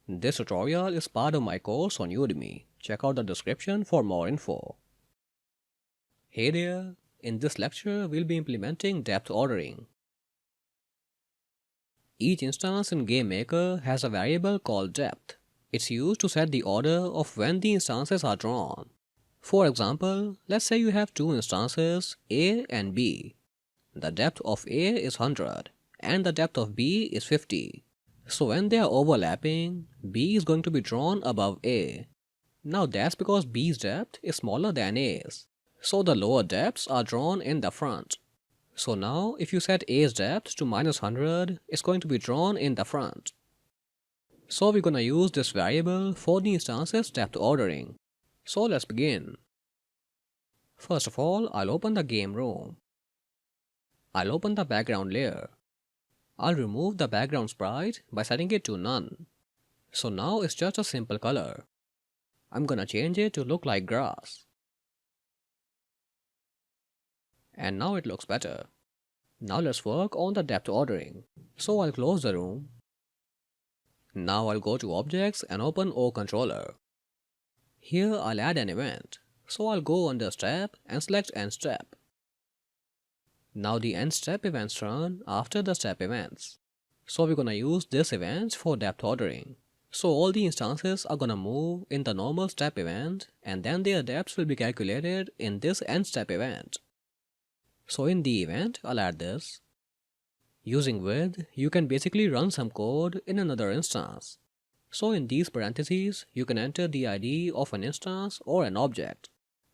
This tutorial is part of my course on Udemy. Check out the description for more info. Hey there, in this lecture we'll be implementing depth ordering. Each instance in GameMaker has a variable called depth. It's used to set the order of when the instances are drawn. For example, let's say you have two instances A and B. The depth of A is 100 and the depth of B is 50. So when they are overlapping, B is going to be drawn above A. Now that's because B's depth is smaller than A's. So the lower depths are drawn in the front. So now if you set A's depth to -100, it's going to be drawn in the front. So we're gonna use this variable for the instances depth ordering. So let's begin. First of all, I'll open the game room. I'll open the background layer. I'll remove the background sprite by setting it to none. So now it's just a simple color. I'm gonna change it to look like grass. And now it looks better. Now let's work on the depth ordering. So I'll close the room. Now I'll go to Objects and open OController. Here I'll add an event. So I'll go under Step and select End Step. Now the end step events run after the step events. So we're gonna use this event for depth ordering. So all the instances are gonna move in the normal step event and then their depths will be calculated in this end step event. So in the event, I'll add this. Using with, you can basically run some code in another instance. So in these parentheses, you can enter the ID of an instance or an object.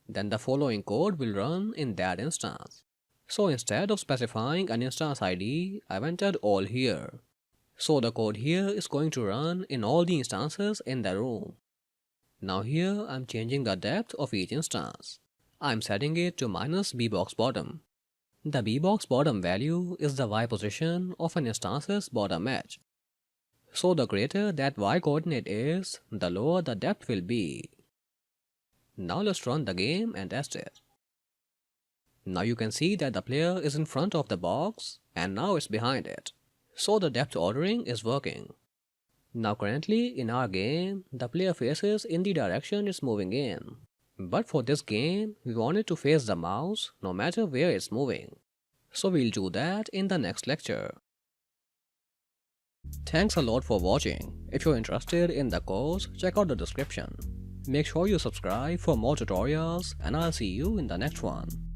Then the following code will run in that instance. So instead of specifying an instance ID, I've entered all here. So the code here is going to run in all the instances in the room. Now here I'm changing the depth of each instance. I'm setting it to -bboxBottom. The bboxBottom value is the y position of an instance's bottom edge. So the greater that y coordinate is, the lower the depth will be. Now let's run the game and test it. Now you can see that the player is in front of the box and now it's behind it. So the depth ordering is working. Now currently in our game, the player faces in the direction it's moving in. But for this game, we want it to face the mouse no matter where it's moving. So we'll do that in the next lecture. Thanks a lot for watching. If you're interested in the course, check out the description. Make sure you subscribe for more tutorials and I'll see you in the next one.